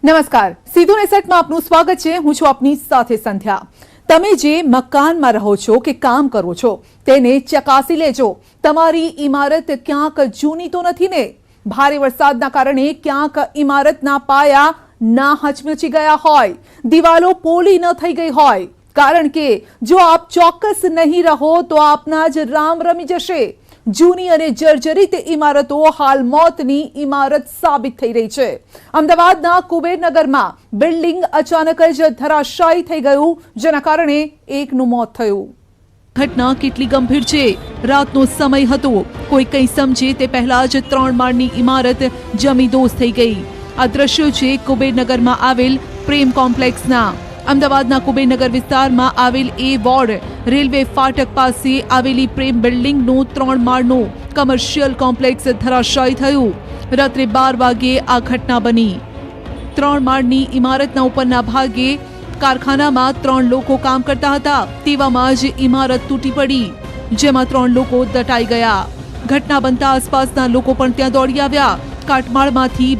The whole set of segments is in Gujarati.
નમસ્કાર, સીધું નેસેટમાં આપનું સ્વાગત છે। હું છું આપની સાથે સંધ્યા। તમે જે મકાનમાં રહો છો કે કામ કરો છો તેને ચકાસી લેજો। તમારી ઇમારત ક્યાંક જૂની તો નથી ને? ભારે વરસાદના કારણે ક્યાંક ઇમારતના પાયા ના હચમચી ગયા હોય, દિવાલો પોલી ન થઈ ગઈ હોય, કારણ કે જો આપ ચોક્કસ નહીં રહો તો આપના જ રામ રમી જશે। જૂની અને જર્જરિત ઇમારતો હાલ મોતની ઇમારત સાબિત થઈ રહી છે। અમદાવાદના કુબેરનગરમાં બિલ્ડિંગ અચાનક જ ધરાશાયી થઈ ગયું, જેના કારણે એકનું મોત થયું। ઘટના કેટલી ગંભીર છે? રાતનો સમય હતો, કોઈ કંઈ સમજે તે પહેલા જ 3 માળની ઇમારત જમીદોઝ થઈ ગઈ। આ દ્રશ્યો છે કુબેરનગરમાં આવેલ પ્રેમ કોમ્પ્લેક્સના। અમદાવાદના કુબેરનગર વિસ્તારમાં આવેલ એ વોર્ડ રેલવે ફાટક પાસે આવેલી પ્રેમ બિલ્ડિંગનું 3 માળનું કમર્શિયલ કોમ્પ્લેક્સ ધરાશાયી થયું। રાત્રે 12 વાગે આ ઘટના બની। 3 માળની ઇમારતના ઉપરના ભાગે કારખાનામાં 3 લોકો કામ કરતા હતા, તેવામાં જ ઇમારત તૂટી પડી, જેમાં 3 લોકો દટાઈ ગયા। ઘટના બનતા આસપાસના લોકો પણ ત્યાં દોડી આવ્યા। કાટમાળમાંથી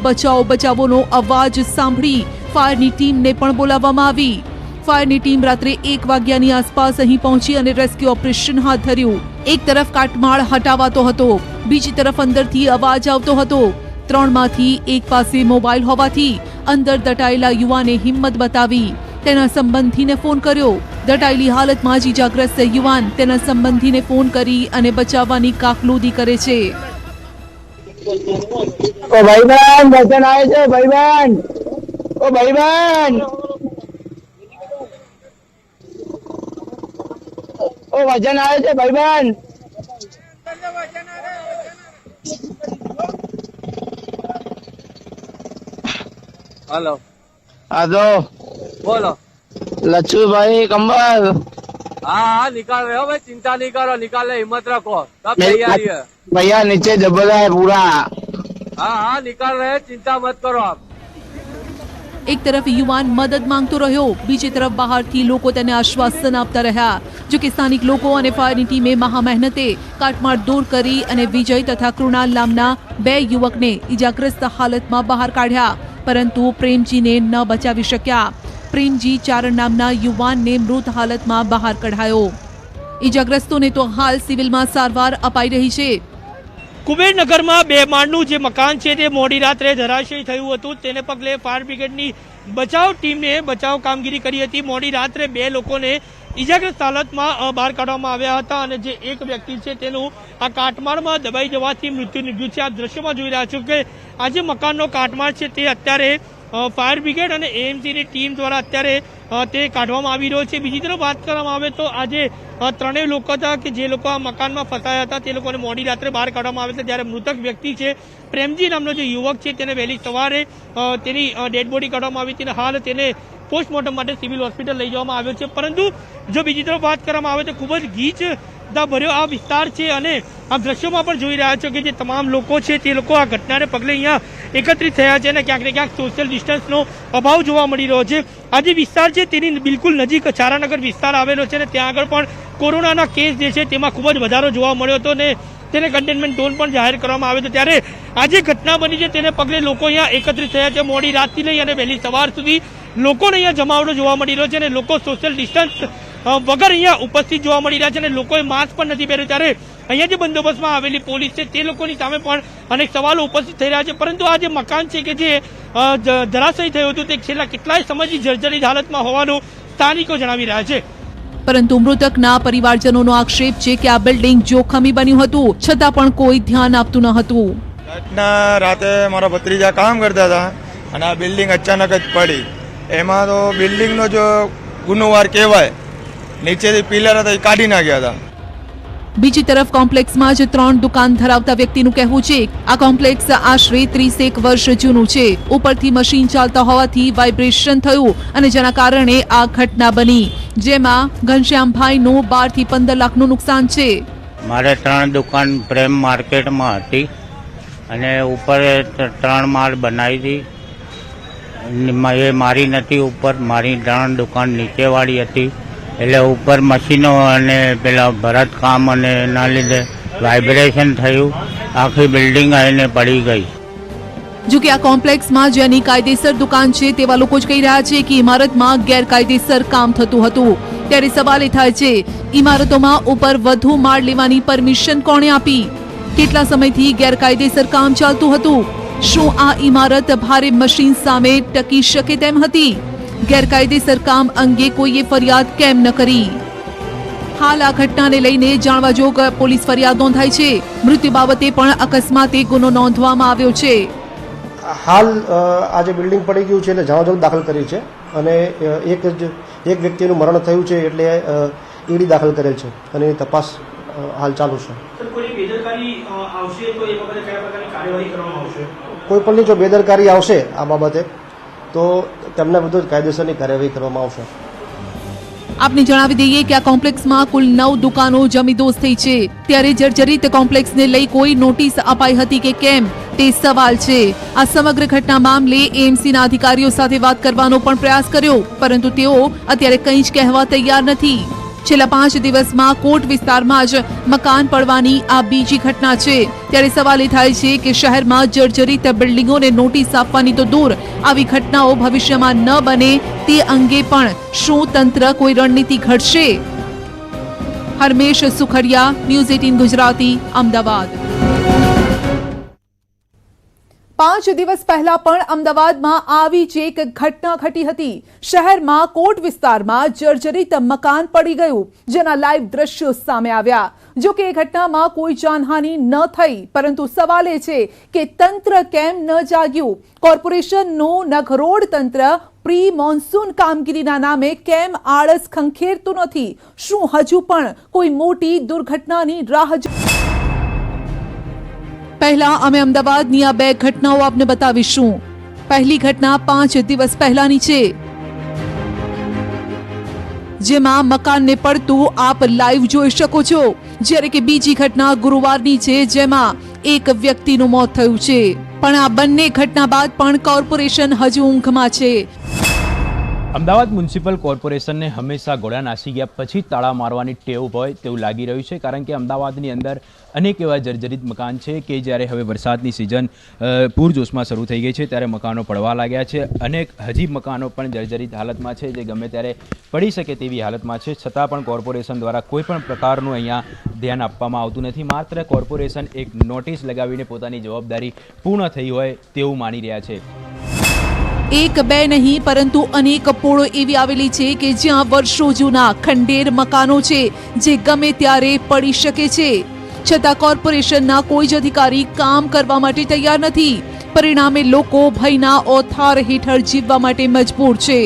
બચાવોનો અવાજ સાંભળી ફાયરની ટીમને પણ બોલાવવામાં આવી। ફાયરની ટીમ રાત્રે 1 વાગ્યાની આસપાસ અહીં પહોંચી અને રેસ્ક્યુ ઓપરેશન હાથ ધર્યું। એક તરફ કાટમાળ હટાવાતો હતો, બીજી તરફ અંદરથી અવાજ આવતો હતો। 3 માંથી એક પાસે મોબાઈલ હોવાથી અંદર દટાયેલા યુવાને હિંમત બતાવી તેના સંબંધીને ફોન કર્યો। દટાયેલી હાલતમાં જ ઇજાગ્રસ્ત યુવાન તેના સંબંધીને ફોન કરી અને બચાવવાની કાકલુદી કરે છે। ઓ ભાઈબંધ, વચન આવે છે ભાઈબંધ। ઓ ભાઈબંધ, ઓ વચન આવે છે ભાઈબંધ। हेलो, हाँ तो बोलो। लच्छू भाई कंबल। हाँ हाँ निकाल रहे हो भाई, चिंता नहीं करो, निकाल ले, हिम्मत रखो, सब तैयारी है। भैया नीचे जबला है पूरा। हाँ हाँ निकाल रहे हैं, चिंता मत करो आप। એક તરફ યુવાન મદદ માંગતો રહ્યો, બીજી તરફ બહારથી લોકો તેને આશ્વાસન આપતા રહ્યા। જો કે સ્થાનિક લોકો અને ફાયરની ટીમે મહા મહેનતે કાટમાળ દૂર કરી અને વિજય તથા કૃણાલ નામના 2 યુવકને ઇજાગ્રસ્ત હાલતમાં બહાર કાઢ્યા, પરંતુ પ્રેમજીને ન બચાવી શક્યા। પ્રેમજી ચારણ નામના યુવાનને મૃત હાલતમાં બહાર કઢાયો। ઇજાગ્રસ્તોને તો હાલ સિવિલમાં સારવાર અપાઈ રહી છે। કુબેરનગરમાં 2 માળનું જે મકાન છે તે મોડી રાત્રે ધરાશયી થયું હતું, તેને પગલે ફાયર બ્રિગેડની બચાવ ટીમને બચાવ કામગીરી કરી હતી। મોડી રાત્રે 2 લોકોને ઇજાગ્રસ્ત હાલતમાં બહાર કાઢવામાં આવ્યા હતા અને જે એક વ્યક્તિ છે તેનું આ કાટમાળમાં દબાઈ જવાથી મૃત્યુ નીપજ્યું છે। આ દ્રશ્યમાં જોઈ રહ્યા છો કે આ જે મકાનનો કાટમાળ છે તે અત્યારે ફાયર બ્રિગેડ અને એએમસીની ટીમ દ્વારા અત્યારે તે કાઢવામાં આવી રહ્યો છે। બીજી તરફ વાત કરવામાં આવે તો આજે 3 લોકો હતા કે જે લોકો આ મકાનમાં ફસાયા હતા, તે લોકોને મોડી રાત્રે બહાર કાઢવામાં આવ્યા હતા। જ્યારે મૃતક વ્યક્તિ છે પ્રેમજી નામનો જે યુવક છે તેને વહેલી સવારે તેની ડેડ બોડી કાઢવામાં આવી હતી અને હાલ તેને પોસ્ટમોર્ટમ માટે સિવિલ હોસ્પિટલ લઈ જવામાં આવ્યો છે। પરંતુ જો બીજી તરફ વાત કરવામાં આવે તો ખૂબ જ ગીચ ભર્યો આ વિસ્તાર છે અને આ દ્રશ્યોમાં પણ જોઈ રહ્યા છો કે જે તમામ લોકો છે તે લોકો આ ઘટનાને પગલે અહીંયા એકત્રિત થયા છે અને ક્યાંક ને ક્યાંક સોશિયલ ડિસ્ટન્સનો અભાવ જોવા મળી રહ્યો છે। આ જે વિસ્તાર છે તેની બિલકુલ નજીક ચારાનગર વિસ્તાર આવેલો છે અને ત્યાં આગળ પણ કોરોનાના કેસ જે છે તેમાં ખૂબ જ વધારો જોવા મળ્યો હતો ને તેને કન્ટેનમેન્ટ ઝોન પણ જાહેર કરવામાં આવ્યો હતો। ત્યારે આ જે ઘટના બની છે તેને પગલે લોકો અહીંયા એકત્રિત થયા છે। મોડી રાતથી લઈ અને વહેલી સવાર સુધી લોકોને અહીંયા જમાવડો જોવા મળી રહ્યો છે અને લોકો સોશિયલ ડિસ્ટન્સ વગર અહીંયા ઉપસ્થિત જોવા મળી રહ્યા છે અને લોકોએ માસ્ક પણ નથી પહેર્યું। ત્યારે અહીંયા જે બંદોબસ્તમાં આવેલી પોલીસ છે તે લોકોની સામે પણ અનેક સવાલો ઉપસ્થિત થઈ રહ્યા છે। પરંતુ આ જે મકાન છે કે જે ધરાશયી થયું હતું તે છેલ્લા કેટલાય સમયથી જર્જરિત હાલતમાં હોવાનું સ્થાનિકો જણાવી રહ્યા છે। પરંતુ મૃતકના પરિવારજનોનો આક્ષેપ છે કે આ બિલ્ડિંગ જોખમી બન્યું હતું, છતાં પણ કોઈ ધ્યાન આપતું ન હતું। રાતના રાતે મારા ભત્રીજા કામ કરતા હતા અને આ બિલ્ડિંગ અચાનક જ પડી। એમાં તો બિલ્ડિંગનો જો ગુનેગાર કહેવાય, નીચેથી પિલર હતા એ કાઢી નાખ્યા હતા। બીજી તરફ કોમ્પ્લેક્સમાં જ 3 દુકાન ધરાવતા વ્યક્તિનું કહેવું છે આ કોમ્પ્લેક્સ આશરે 30 વર્ષ જૂનું છે। ઉપરથી મશીન ચાલતા હોવાથી વાઇબ્રેશન થયું અને જેના કારણે આ ઘટના બની, જેમાં ઘનશ્યામભાઈનું 12 થી 15 લાખનું નુકસાન છે। મારે 3 દુકાન પ્રેમ માર્કેટમાં હતી અને ઉપર 3 માળ બનાવી હતી। એ મારી નથી, ઉપર મારી 3 દુકાન નીચેવાળી હતી, એટલે ઉપર મશીનો અને પેલા ભરત કામ અને એના લીધે વાઇબ્રેશન થયું, આખી બિલ્ડિંગ આવીને પડી ગઈ। જો કે આ કોમ્પ્લેક્સમાં જેની કાયદેસર દુકાન છે તેવા લોકો જ કહી રહ્યા છે કે ઇમારતમાં ગેરકાયદેસર કામ થતું હતું, ત્યારે સવાલ એ થાય છે ઇમારતોમાં ઉપર વધુ માળ લેવાની પરમિશન કોણે આપી? કેટલા સમયથી ગેરકાયદેસર કામ ચાલતું હતું? શું આ ઇમારત ભારે મશીન સામે ટકી શકે તેમ હતી? ગેરકાયદેસર કામ અંગે કોઈએ ફરિયાદ કેમ ન કરી? હાલ આ ઘટનાને લઈને જાણવા જોગ પોલીસ ફરિયાદ નોંધાઈ છે. મૃત્યુ બાબતે પણ અકસ્માતે ગુનો નોંધવામાં આવ્યો છે. હાલ આ જે બિલ્ડિંગ પડી ગયું છે એટલે જાણવાજોગ દાખલ કરી છે અને એક વ્યક્તિનું મરણ થયું છે એટલે ઈડી દાખલ કરેલ છે અને એની તપાસ હાલ ચાલુ છે. કોઈ પણની જો બેદરકારી આવશે આ બાબતે તો તેમને બધું જ કાયદેસરની કાર્યવાહી કરવામાં આવશે. આપને જણાવી દઈએ કે આ કોમ્પ્લેક્સમાં કુલ 9 દુકાનો જમીદોસ થઈ છે, ત્યારે જર્જરિત કોમ્પ્લેક્સને લઈ કોઈ નોટિસ અપાઈ હતી કે કેમ તે સવાલ છે. આ સમગ્ર ઘટના મામલે એએમસીના અધિકારીઓ સાથે વાત કરવાનો પણ પ્રયાસ કર્યો, પરંતુ તેઓ અત્યારે કંઈ જ કહેવા તૈયાર નથી. છેલ્લા 5 દિવસમાં કોટ વિસ્તારમાં જ મકાન પડવાની આ બીજી ઘટના છે, ત્યારે સવાલ એ થાય છે કે શહેરમાં જર્જરિત બિલ્ડિંગોને નોટિસ આપવાની તો દૂર, આવી ઘટનાઓ ભવિષ્યમાં ન બને તે અંગે પણ શું તંત્ર કોઈ રણનીતિ ઘડશે? હરમેશ સુખડિયા, ન્યૂઝ 18 ગુજરાતી, અમદાવાદ. 5 દિવસ પહેલા પણ અમદાવાદમાં આવી જ એક ઘટના ઘટી હતી. શહેરમાં કોટ વિસ્તારમાં જર્જરિત મકાન પડી ગયું, જેના લાઈવ દ્રશ્યો સામે આવ્યા. જો કે એ ઘટનામાં કોઈ જાનહાનિ ન થઈ, પરંતુ સવાલ એ છે કે તંત્ર કેમ ન જાગ્યું? કોર્પોરેશનનું નઘરોડ તંત્ર પ્રી મોન્સૂન કામગીરીના નામે કેમ આળસ ખંખેરતું નથી? શું હજુ પણ કોઈ મોટી દુર્ઘટનાની રાહ? પહેલા અમે અમદાવાદની આ 2 ઘટનાઓ આપને બતાવીશું. પહેલી ઘટના 5 દિવસ પહેલાની છે, જેમાં મકાનને પડતું આપ લાઈવ જોઈ શકો છો, જ્યારે કે બીજી ઘટના ગુરુવારની છે, જેમાં એક વ્યક્તિનું મોત થયું છે. પણ આ બંને ઘટના બાદ પણ કોર્પોરેશન હજુ ઊંઘમાં છે. અમદાવાદ મ્યુનિસિપલ કોર્પોરેશનને હંમેશા ઘોડા નાસી ગયા પછી તાળા મારવાની ટેવ હોય તેવું લાગી રહ્યું છે, કારણ કે અમદાવાદની અંદર અનેક એવા જર્જરિત મકાન છે કે જ્યારે હવે વરસાદની સિઝન પૂરજોશમાં શરૂ થઈ ગઈ છે ત્યારે મકાનો પડવા લાગ્યા છે. અનેક હજી મકાનો પણ જર્જરિત હાલતમાં છે, જે ગમે ત્યારે પડી શકે તેવી હાલતમાં છે. છતાં પણ કોર્પોરેશન દ્વારા કોઈ પણ પ્રકારનું અહીંયા ધ્યાન આપવામાં આવતું નથી. માત્ર કોર્પોરેશન એક નોટિસ લગાવીને પોતાની જવાબદારી પૂર્ણ થઈ હોય તેવું માની રહ્યા છે. એક બે નહીં પરંતુ અનેક પોળો એવી આવેલી છે કે જ્યાં વર્ષો જૂના ખંડેર મકાનો છે, જે ગમે ત્યારે પડી શકે છે. છતાં કોર્પોરેશનના કોઈ જ અધિકારી કામ કરવા માટે તૈયાર નથી. પરિણામે લોકો ભયના ઓથાર હેઠળ જીવવા માટે મજબૂર છે.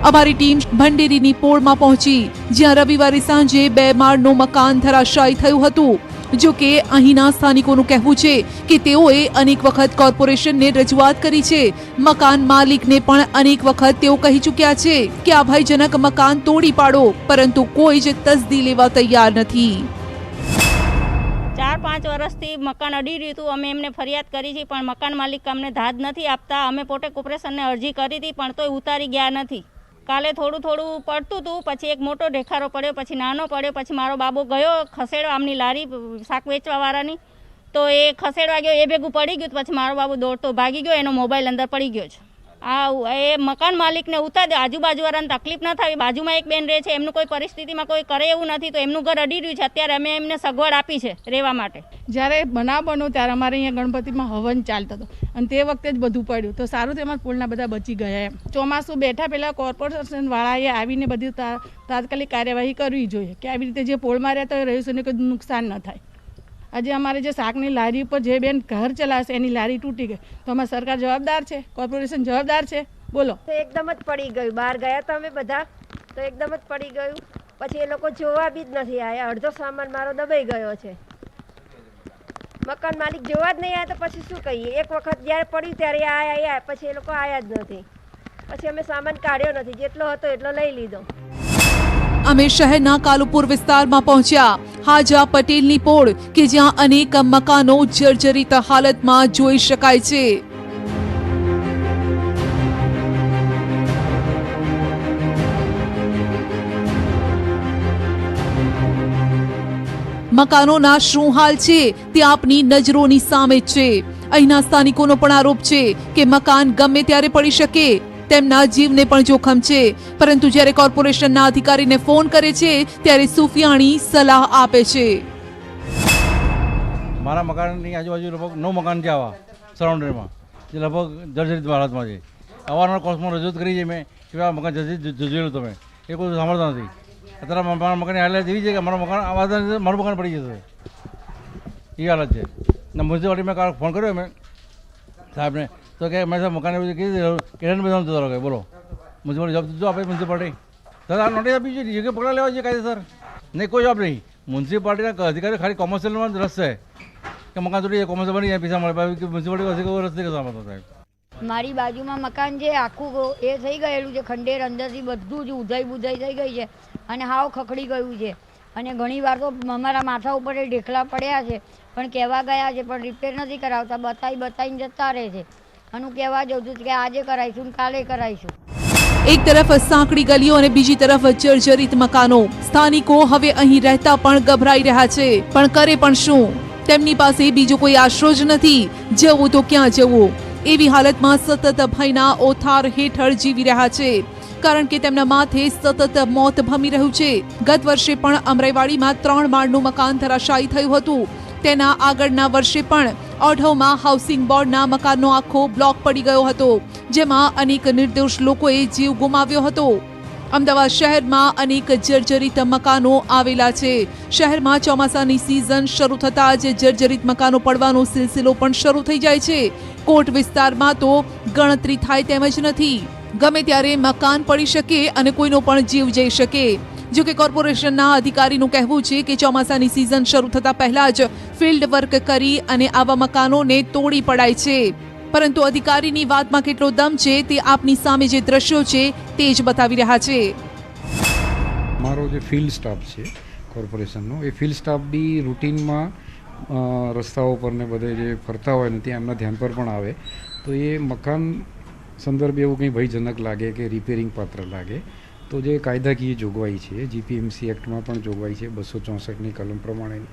અમારી ટીમ ભંડેરીની પોળમાં પહોંચી, જ્યાં રવિવારે સાંજે 2 માળનું મકાન ધરાશાયી થયું હતું. જો કે અહીંના સ્થાનિકોનું કહેવું છે કે તેઓએ અનેક વખત કોર્પોરેશનને રજૂઆત કરી છે. મકાન માલિકને પણ અનેક વખત તેઓ કહી ચૂક્યા છે કે આ ભયજનક મકાન તોડી પાડો, પરંતુ કોઈ જ તસદી લેવા તૈયાર નથી. 4-5 વર્ષથી મકાન અડી રહ્યું હતું. અમે એમને ફરિયાદ કરી છે, પણ મકાન માલિક અમને ધાજ નથી આપતા. અમે પોતે કોર્પોરેશનને અરજી કરી હતી, પણ તોય ઉતારી ગયા નથી. કાલે થોડું પડતું હતું, પછી એક મોટો ઢેખારો પડ્યો, પછી નાનો પડ્યો, પછી મારો બાબો ગયો ખસેડવા આમની લારી શાક વેચવાવાળાની, તો એ ખસેડવા ગયો, એ ભેગું પડી ગયું. પછી મારો બાબો દોડતો ભાગી ગયો, એનો મોબાઈલ અંદર પડી ગયો છે. એ મકાન માલિકને ઉતારી દે, આજુબાજુવાળાને તકલીફ ન થાય. બાજુમાં એક બેન રહે છે, એમનું કોઈ પરિસ્થિતિમાં કોઈ કરે એવું નથી, તો એમનું ઘર અડી રહ્યું છે. અત્યારે અમે એમને સગવડ આપી છે રહેવા માટે. જ્યારે બનાવ બન્યો ત્યારે અમારે અહીંયા ગણપતિમાં હવન ચાલતો હતો અને તે વખતે જ બધું પડ્યું, તો સારું તેમાં પુલના બધા બચી ગયા. એમ ચોમાસું બેઠા પહેલાં કોર્પોરેશનવાળાએ આવીને બધી તાત્કાલિક કાર્યવાહી કરવી જોઈએ કે આવી રીતે જે પોલ માર્યા તો રહીશોને કોઈ નુકસાન ન થાય. આજે અમારે જે શાકની લારી ઉપર જે બેન ઘર ચલાવશે એની લારી તૂટી ગઈ, તો અમારી સરકાર જવાબદાર છે? કોર્પોરેશન જવાબદાર છે? બોલો. તો એકદમ જ પડી ગયું. બહાર ગયા હતા અમે બધા, તો એકદમ જ પડી ગયું. પછી એ લોકો જોવા બી જ નથી આવ્યા. અડધો સામાન મારો દબાઈ ગયો છે. મકાન માલિક જોવા જ નહીં આવ્યા તો પછી શું કહીએ? એક વખત જ્યારે પડ્યું ત્યારે આયા, પછી એ લોકો આવ્યા જ નથી. પછી અમે સામાન કાઢ્યો નથી, જેટલો હતો એટલો લઈ લીધો. અમે શહેરના કાલુપુર વિસ્તારમાં પહોંચ્યા, હાજા પટેલની પોળ કે જ્યાં અનેક મકાનો જર્જરિત હાલતમાં જોઈ શકાય છે. મકાનોના શું હાલ છે તે આપની નજરોની સામે જ છે. અહીંના સ્થાનિકોનો પણ આરોપ છે કે મકાન ગમે ત્યારે પડી શકે, તેમના જીવને પણ જોખમ છે. પરંતુ જ્યારે કોર્પોરેશનના અધિકારીને ફોન કરે છે ત્યારે સુફિયાણી સલાહ આપે છે. મારા મકાનની આજુબાજુ લગભગ 9 મકાન છે આવા સરાઉન્ડરમાં, જે લગભગ જર્જરિત હાલતમાં છે. અવારનવાર કોર્સમાં રજૂઆત કરી છે મેં કે આ મકાન જોયેલું તમે, એ કોઈ સાંભળતા નથી. અત્યારે મારા મકાનની હાલત એવી છે કે મારું મકાન પડી જશે, એ હાલત છે. ને મ્યુનિસિપાલિટી મેં ફોન કર્યો મેં સાહેબને, તો કે મેં સાહેબ મકાન એવું કીધું કેરન બધા જતો રહો, બોલો મ્યુનિસિપાલિટી જવાબ જો આપે મ્યુનિસિપાલિટી સર આ નોટિસ આપી છે કે પગલાં લેવા છે કાયદેસર, નહીં કોઈ જવાબ નહીં. મ્યુનિસિપાલિટીના અધિકારી ખાલી કોમર્શિયલમાં જ રસ છે કે મકાન તોડી કોમર્શિયલ બની જાય પૈસા મળે, મ્યુનિસિપાલિટી રસ્તે કે સાહેબ. મારી બાજુમાં મકાન છે, આખું એ થઈ ગયેલું છે ખંડેર, અંદરથી બધું જ ઉધાઈ બુધાઈ થઈ ગઈ છે અને હાવ ખખડી ગયું છે. અને ઘણી વાર તો અમારા માથા ઉપર એ ઢેખલા પડ્યા છે, પણ કહેવા ગયા છે પણ રિપેર નથી કરાવતા, બતાવીને જતા રહે છે. અને હું કહેવા જઉં છું કે આજે કરાવીશું ને કાલે કરાવીશું. એક તરફ સાંકડી ગલીઓ અને બીજી તરફ જર્જરિત મકાનો. સ્થાનિકો હવે અહીં રહેતા પણ ગભરાઈ રહ્યા છે, પણ કરે પણ શું? તેમની પાસે બીજો કોઈ આશરો જ નથી. જવું તો ક્યાં જવું? એવી હાલતમાં સતત ભયના ઓથાર હેઠળ જીવી રહ્યા છે, કારણ કે તેમના માથે સતત મોત ભમી રહ્યું છે. ગત વર્ષે પણ અમરાઈવાડીમાં 3 માળનું મકાન ધરાશાયી થયું હતું. તેના આગળના વર્ષે પણ ઓઢવમાં હાઉસિંગ બોર્ડના મકાનનો આખો બ્લોક પડી ગયો હતો, જેમાં અનેક નિર્દોષ લોકોએ જીવ ગુમાવ્યો હતો. અમદાવાદ શહેરમાં અનેક જર્જરિત મકાનો આવેલા છે. શહેરમાં ચોમાસાની સિઝન શરૂ થતાં જ જર્જરિત મકાનો પડવાનો સિલસિલો પણ શરૂ થઈ જાય છે. કોટ વિસ્તારમાં તો ગણતરી થાય તેમ જ નથી. ગમે ત્યારે મકાન પડી શકે અને કોઈનો પણ જીવ જઈ શકે. જો કે કોર્પોરેશનના અધિકારીનું કહેવું છે કે ચોમાસાની સિઝન શરૂ થતા પહેલા જ ફિલ્ડ વર્ક કરી અને આવા મકાનોને તોડી પડાય છે. પરંતુ અધિકારીની વાતમાં કેટલો દમ છે તે આપની સામે જે દ્રશ્યો છે તે જ બતાવી રહ્યા છે. મારો જે ફિલ્ડ સ્ટાફ છે કોર્પોરેશનનો, એ ફિલ્ડ સ્ટાફ બી રૂટીનમાં રસ્તાઓ પર ને બધે જે ફરતા હોય ને ત્યાં એમના ધ્યાન પર પણ આવે તો એ મકાન સંદર્ભે એવું કંઈ ભયજનક લાગે કે રિપેરિંગ પાત્ર લાગે તો જે કાયદાકીય જોગવાઈ છે, જીપીએમસી એક્ટમાં પણ જોગવાઈ છે, 264ની કલમ પ્રમાણેની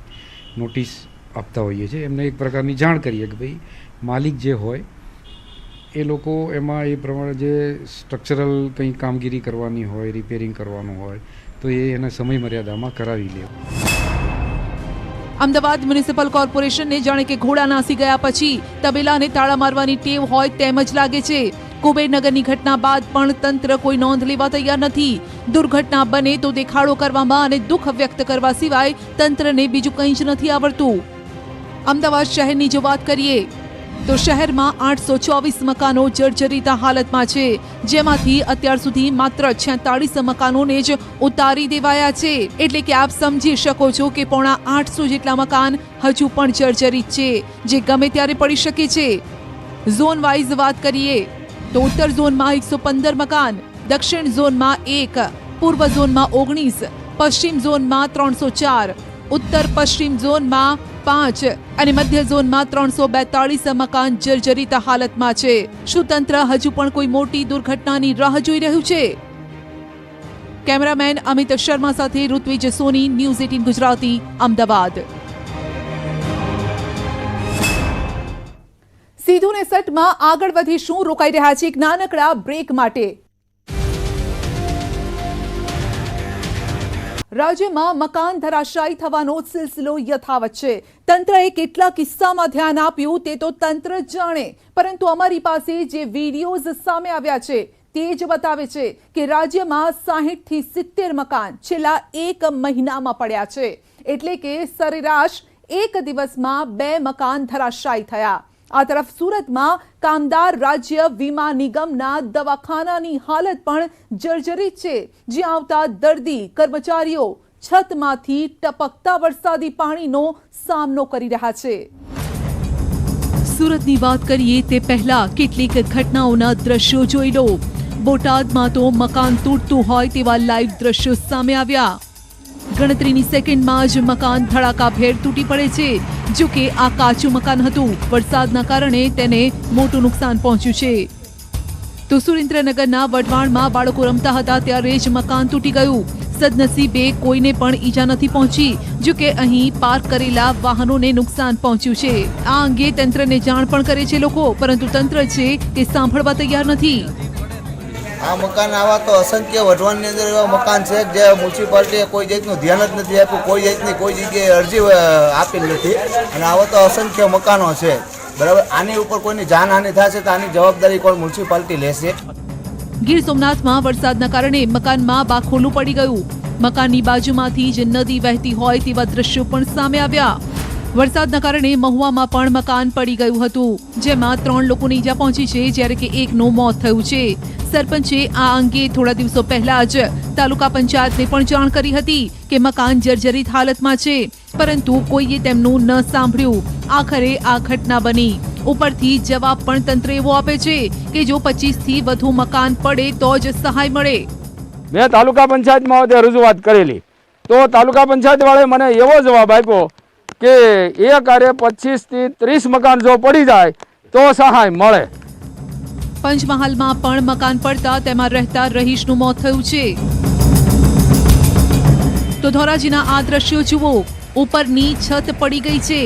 નોટિસ આપતા હોઈએ છીએ. એમને એક પ્રકારની જાણ કરીએ કે ભાઈ માલિક જે હોય એ લોકો એમાં એ પ્રમાણે જે સ્ટ્રક્ચરલ કંઈ કામગીરી કરવાની હોય, રિપેરિંગ કરવાનું હોય તો એ એને સમય મર્યાદામાં કરાવી લે. અમદાવાદ મ્યુનિસિપલ કોર્પોરેશનને જાણે કે ઘોડા નાસી ગયા પછી તબેલાને તાળા મારવાની ટેવ હોય તેમ જ લાગે છે. કુબેરનગરની ઘટના બાદ પણ તંત્ર કોઈ નોંધ લેવા તૈયાર નથી. દુર્ઘટના બને તો દેખાડો કરવામાં અને દુઃખ વ્યક્ત કરવા સિવાય તંત્રને બીજું કંઈ જ નથી આવડતું. અમદાવાદ શહેરની જો વાત કરીએ તો શહેરમાં 824 મકાનો જર્જરિત હાલતમાં છે, જેમાંથી અત્યાર સુધી માત્ર 46 મકાનોને જ ઉતારી દેવાયા છે. એટલે કે આપ સમજી શકો છો કે પોણા 800 જેટલા મકાન હજુ પણ જર્જરિત છે, જે ગમે ત્યારે પડી શકે છે. ઝોન વાઇઝ વાત કરીએ તો ઉત્તર ઝોનમાં 115 મકાન, દક્ષિણ ઝોનમાં 1, પૂર્વ ઝોનમાં 19, પશ્ચિમ ઝોનમાં 304, ઉત્તર પશ્ચિમ ઝોનમાં 5 અને મધ્ય ઝોનમાં 342 મકાન જર્જરિત હાલતમાં છે. શું તંત્ર હજુ પણ કોઈ મોટી દુર્ઘટનાની રાહ જોઈ રહ્યું છે? કેમેરામેન અમિત શર્મા સાથે ઋત્વિજ સોની, ન્યૂઝ 18 ગુજરાતી, અમદાવાદ. સીધું ને સટમાં આગળ વધીશું. રોકાઈ રહ્યા છે એક નાનકડા બ્રેક માટે. રાજ્યમાં મકાન ધરાશાયી થવાનો સિલસિલો યથાવત છે. તંત્રએ કેટલા કિસ્સામાં ધ્યાન આપ્યું તે તો તંત્ર જાણે, પરંતુ અમારી પાસે જે વિડીયોઝ સામે આવ્યા છે તે જ બતાવે છે કે રાજ્યમાં 60 થી 70 મકાન છેલ્લા 1 મહિનામાં પડ્યા છે. એટલે કે સરેરાશ એક દિવસમાં 2 મકાન ધરાશાયી થયા. આ તરફ સુરતમાં કામદાર રાજ્ય વીમા નિગમના દવાખાનાની હાલત પણ જર્જરિત છે, જ્યાં આવતા દર્દી કર્મચારીઓ છતમાંથી ટપકતા વરસાદી પાણીનો સામનો કરી રહ્યા છે. સુરતની વાત કરીએ તે પહેલા કેટલીક ઘટનાઓના દ્રશ્યો જોઈ લો. બોટાદમાં તો મકાન તૂટતું હોય તેવા લાઈવ દ્રશ્યો સામે આવ્યા. ગણતરીની સેકન્ડમાં જ મકાન ધડાકાભેર તૂટી પડે છે. જો કે આ કાચું મકાન હતું. વરસાદના કારણે તેને મોટું નુકસાન પહોંચ્યું છે. તો સુરેન્દ્રનગરના વઢવાણમાં બાળકો રમતા હતા ત્યારે જ મકાન તૂટી ગયું. સદનસીબે કોઈને પણ ઈજા નથી પહોંચી, જો કે અહીં પાર્ક કરેલા વાહનોને નુકસાન પહોંચ્યું છે। આ અંગે તંત્રને જાણ પણ કરે છે લોકો, પરંતુ તંત્ર છે તે સાંભળવા તૈયાર નથી। આ મકાન આવા તો અસંખ્ય વઢવાણની અંદર એવા મકાન છે જે મ્યુનિસિપાલિટીએ કોઈ જાતનું ધ્યાન જ નથી આપ્યું, કોઈ જાતની કોઈ જગ્યાએ અરજી આપી નથી, અને આવા તો અસંખ્ય મકાનો છે, બરાબર। આની ઉપર કોઈની જાનહાનિ થશે તો આની જવાબદારી કોણ મ્યુનિસિપાલિટી લેશે? ગીર સોમનાથમાં વરસાદના કારણે મકાનમાં બાખોલું પડી ગયું। મકાનની બાજુમાંથી જ નદી વહેતી હોય તેવા દ્રશ્યો પણ સામે આવ્યા। વરસાદના કારણે મહુવામાં પણ મકાન પડી ગયું હતું, જેમાં 3 લોકોને ઈજા પહોંચી છે, જ્યારે કે એકનું મોત થયું છે। સરપંચે આ અંગે થોડા દિવસો પહેલા જ તાલુકા પંચાયતને પણ જાણ કરી હતી કે મકાન જર્જરિત હાલતમાં છે, પરંતુ કોઈએ તેમનું ન સાંભળ્યું। આખરે આ ઘટના બની। ઉપરથી જવાબ પણ તંત્ર એવો આપે છે કે જો 25 થી વધુ મકાન પડે તો જ સહાય મળે। મેં તાલુકા પંચાયતમાં રજૂઆત કરેલી તો તાલુકા પંચાયત વાળાએ મને એવો જવાબ આપ્યો કે એક આરે 25 થી 30 મકાન જો પડી જાય તો સહાય મળે। પંચમહાલમાં પણ મકાન પડતા તેમાં રહેતા રહીશનું મોત થયું છે। તો ધોરાજીના આ દ્રશ્યો જુઓ, ઉપરની છત પડી ગઈ છે।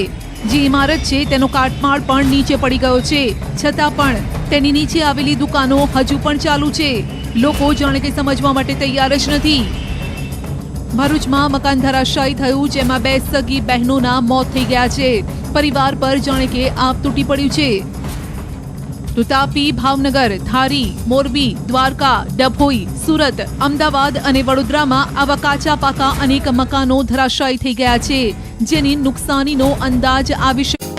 જે ઇમારત છે તેનો કાટમાળ પણ નીચે પડી ગયો છે, છતાં પણ તેની નીચે આવેલી દુકાનો હજુ પણ ચાલુ છે। લોકો જાણે કે સમજવા માટે તૈયાર જ નથી। ભરૂચમાં મકાન ધરાશાયી થયું, જેમાં 2 સગી બહેનોના મોત થઈ ગયા છે। પરિવાર પર જાણે કે આપ તૂટી પડ્યું છે। તો તાપી, ભાવનગર, ધારી, મોરબી, દ્વારકા, ડભોઈ, સુરત, અમદાવાદ અને વડોદરામાં આવા કાચા પાકા અનેક મકાનો ધરાશાયી થઈ ગયા છે, જેની નુકસાનીનો અંદાજ આવી શકે।